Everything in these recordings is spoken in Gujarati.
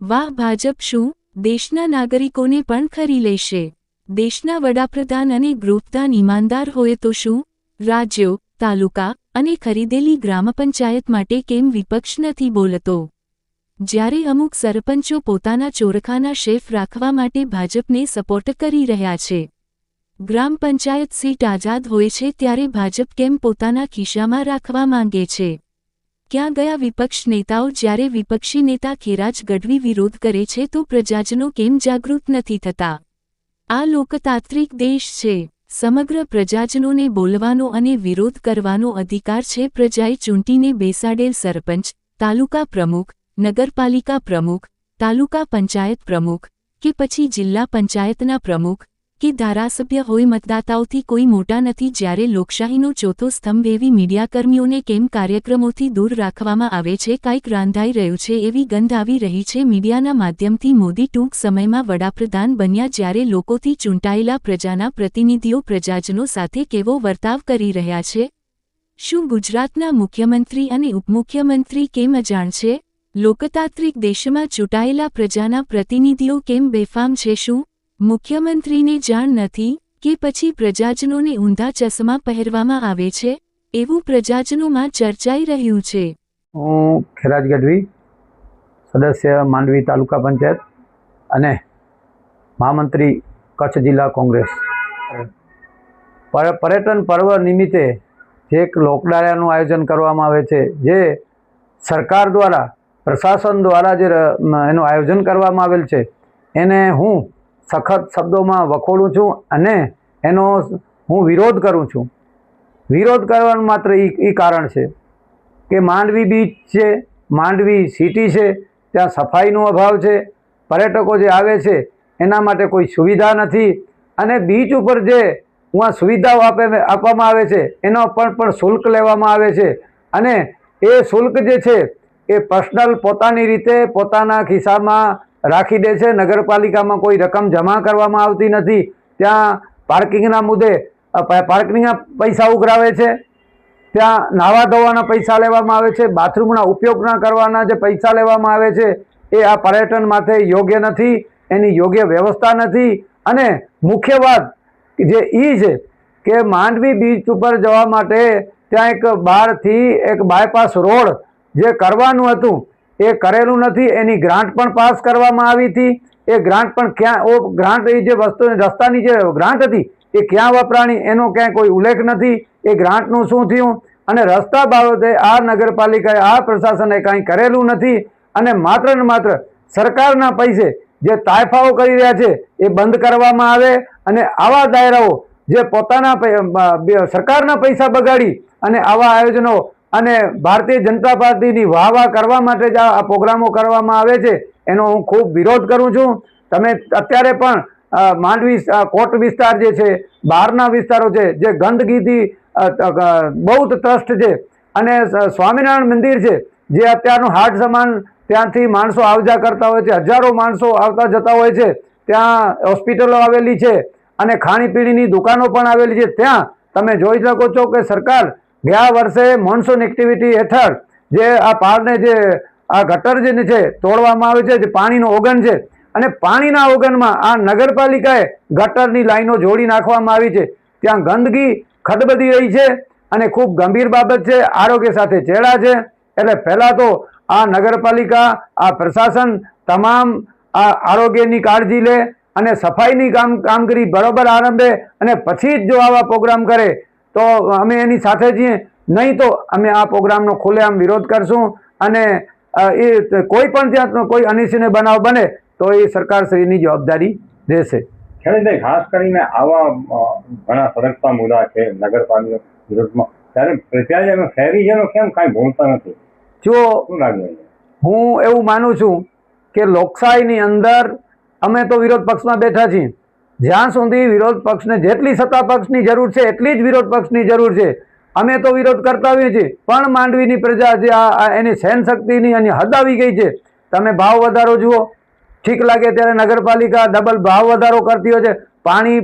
વાહ, ભાજપ શું દેશના નાગરિકોને પણ ખરી લેશે? દેશના વડાપ્રધાન અને ગૃહપ્રધાન ઈમાનદાર હોય તો શું રાજ્યો, તાલુકા અને ખરીદેલી ગ્રામપંચાયત માટે કેમ વિપક્ષ નથી બોલતો? જ્યારે અમુક સરપંચો પોતાના ચોરખાના શેફ રાખવા માટે ભાજપને સપોર્ટ કરી રહ્યા છે, ગ્રામ પંચાયત સીટ આઝાદ હોય છે ત્યારે ભાજપ કેમ પોતાના ખિસ્સામાં રાખવા માંગે છે? ક્યાં ગયા વિપક્ષ નેતાઓ? જ્યારે વિપક્ષી નેતા ખેરાજ ગઢવી વિરોધ કરે છે તો પ્રજાજનો કેમ જાગૃત નથી થતા? આ લોકતાંત્રિક દેશ છે. સમગ્ર પ્રજાજનોને બોલવાનો અને વિરોધ કરવાનો અધિકાર છે. પ્રજાએ ચૂંટીને બેસાડેલ સરપંચ, તાલુકા પ્રમુખ, નગરપાલિકા પ્રમુખ, તાલુકા પંચાયત પ્રમુખ કે પછી જિલ્લા પંચાયતના પ્રમુખ કે ધારાસભ્ય હોય, મતદાતાઓથી કોઈ મોટા નથી. જ્યારે લોકશાહીનો ચોથો સ્તંભ એવી મીડિયાકર્મીઓને કેમ કાર્યક્રમોથી દૂર રાખવામાં આવે છે? કાંઈક રાંધાઈ રહ્યું છે એવી ગંધ આવી રહી છે મીડિયાના માધ્યમથી. મોદી ટૂંક સમયમાં વડાપ્રધાન બન્યા, જ્યારે લોકોથી ચૂંટાયેલા પ્રજાના પ્રતિનિધિઓ પ્રજાજનો સાથે કેવો વર્તાવ કરી રહ્યા છે? શું ગુજરાતના મુખ્યમંત્રી અને ઉપમુખ્યમંત્રી કેમ અજાણ છે? લોકતાંત્રિક દેશમાં ચૂંટાયેલા પ્રજાના પ્રતિનિધિઓ કેમ બેફામ છે? શું મુખ્યમંત્રીને જાણ નથી કે પછી પ્રજાજનોને ઊંધા ચશ્મા પહેરવામાં આવે છે? એવું પ્રજાજનોમાં ચર્ચાઈ રહ્યું છે. હું ખેરાજ ગઢવી, સદસ્ય માંડવી તાલુકા પંચાયત અને મહામંત્રી કચ્છ જિલ્લા કોંગ્રેસ. પર્યટન પર્વ નિમિત્તે જે એક લોકડાળાનું આયોજન કરવામાં આવે છે, જે સરકાર દ્વારા, પ્રશાસન દ્વારા જે એનું આયોજન કરવામાં આવેલ છે, એને હું સખત શબ્દોમાં વખોડું છું અને એનો હું વિરોધ કરું છું. વિરોધ કરવાનું માત્ર એ કારણ છે કે માંડવી બીચ છે, માંડવી સિટી છે, ત્યાં સફાઈનો અભાવ છે. પર્યટકો જે આવે છે એના માટે કોઈ સુવિધા નથી અને બીચ ઉપર જે સુવિધાઓ આપવામાં આવે છે એનો પણ શુલ્ક લેવામાં આવે છે અને એ શુલ્ક જે છે એ પર્સનલ પોતાની રીતે પોતાના ખિસ્સામાં રાખી દે છે. નગરપાલિકામાં કોઈ રકમ જમા કરવામાં આવતી નથી. ત્યાં પાર્કિંગના મુદ્દે પાર્કિંગના પૈસા ઉઘરાવે છે, ત્યાં નાહવા ધોવાના પૈસા લેવામાં આવે છે, બાથરૂમના ઉપયોગના કરવાના જે પૈસા લેવામાં આવે છે એ આ પર્યટન માટે યોગ્ય નથી, એની યોગ્ય વ્યવસ્થા નથી. અને મુખ્ય વાત જે એ છે કે માંડવી બીચ ઉપર જવા માટે ત્યાં એક બહારથી એક બાયપાસ રોડ જે કરવાનું હતું એ કરેલું નથી. એની ગ્રાન્ટ પણ પાસ કરવામાં આવી હતી. એ ગ્રાન્ટ પણ ક્યાં ગ્રાન્ટ એ જે વસ્તુ રસ્તાની જે ગ્રાન્ટ હતી એ ક્યાં વપરાણી એનો ક્યાંય કોઈ ઉલ્લેખ નથી. એ ગ્રાન્ટનું શું થયું? અને રસ્તા બાબતે આ નગરપાલિકાએ, આ પ્રશાસને કાંઈ કરેલું નથી અને માત્ર ને માત્ર સરકારના પૈસે જે તાયફાઓ કરી રહ્યા છે એ બંધ કરવામાં આવે અને આવા દાયરાઓ જે પોતાના સરકારના પૈસા બગાડી અને આવા આયોજનો અને ભારતીય જનતા પાર્ટીની વાહ કરવા માટે જ આ પ્રોગ્રામો કરવામાં આવે છે, એનો હું ખૂબ વિરોધ કરું છું. તમે અત્યારે પણ માંડવી કોટ વિસ્તાર જે છે, બહારના વિસ્તારો છે, જે ગંદકીથી બૌદ્ધ ટ્રસ્ટ છે અને સ્વામિનારાયણ મંદિર છે, જે અત્યારનું હાટ સમાન, ત્યાંથી માણસો આવજા કરતા હોય છે, હજારો માણસો આવતા જતા હોય છે. ત્યાં હોસ્પિટલો આવેલી છે અને ખાણીપીણીની દુકાનો પણ આવેલી છે. ત્યાં તમે જોઈ શકો છો કે સરકાર ગયા વર્ષે મોન્સૂન એક્ટિવિટી હેઠળ જે આ પહાડને જે આ ગટર જે છે તોડવામાં આવે છે, જે પાણીનો ઓગન છે, અને પાણીના ઓગનમાં આ નગરપાલિકાએ ગટરની લાઈનો જોડી નાખવામાં આવી છે. ત્યાં ગંદકી ખડબડી રહી છે અને ખૂબ ગંભીર બાબત છે, આરોગ્ય સાથે ચેડા છે. એટલે પહેલાં તો આ નગરપાલિકા, આ પ્રશાસન તમામ આ આરોગ્યની કાળજી લે અને સફાઈની કામગીરી બરોબર આરંભે અને પછી જ જો આવા પ્રોગ્રામ કરે તો અમે એની સાથે છીએ. નહીં તો અમે આ પ્રોગ્રામનો ખુલ્લેઆમ વિરોધ કરશું અને એ કોઈ પણ ત્યાં કોઈ અનિચ્છનીય બનાવ બને તો એ સરકારશ્રીની જવાબદારી રહેશે. ખેડૂતભાઈ, ખાસ કરીને આવા ઘણા સળગતા મુદ્દા છે નગરપાલિકા વિરોધમાં, ત્યારે પ્રજાજનો, શહેરીજનો કેમ કાંઈ બોલતા નથી? જો શું લાગે? હું એવું માનું છું કે લોકશાહીની અંદર અમે તો વિરોધ પક્ષમાં બેઠા છીએ. જ્યાં સુધી વિરોધ પક્ષને જેટલી સત્તા પક્ષની જરૂર છે એટલી જ વિરોધ પક્ષની જરૂર છે. અમે તો વિરોધ કરતા આવીએ છીએ, પણ માંડવીની પ્રજા જે એની સહન શક્તિની એની હદ આવી ગઈ છે. તમે ભાવ વધારો જુઓ, ઠીક લાગે ત્યારે નગરપાલિકા ડબલ ભાવ વધારો કરતી હોય છે, પાણી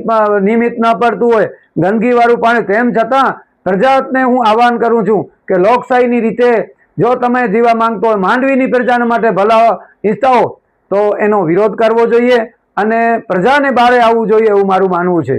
નિયમિત ન પડતું હોય, ગંદકીવાળું પાણી. તેમ છતાં પ્રજાને હું આહવાન કરું છું કે લોકશાહીની રીતે જો તમે જીવા માંગતો હોય, માંડવીની પ્રજાના માટે ભલા ઈચ્છતા હો તો એનો વિરોધ કરવો જોઈએ અને પ્રજાને બહાર આવવું જોઈએ એવું મારું માનવું છે.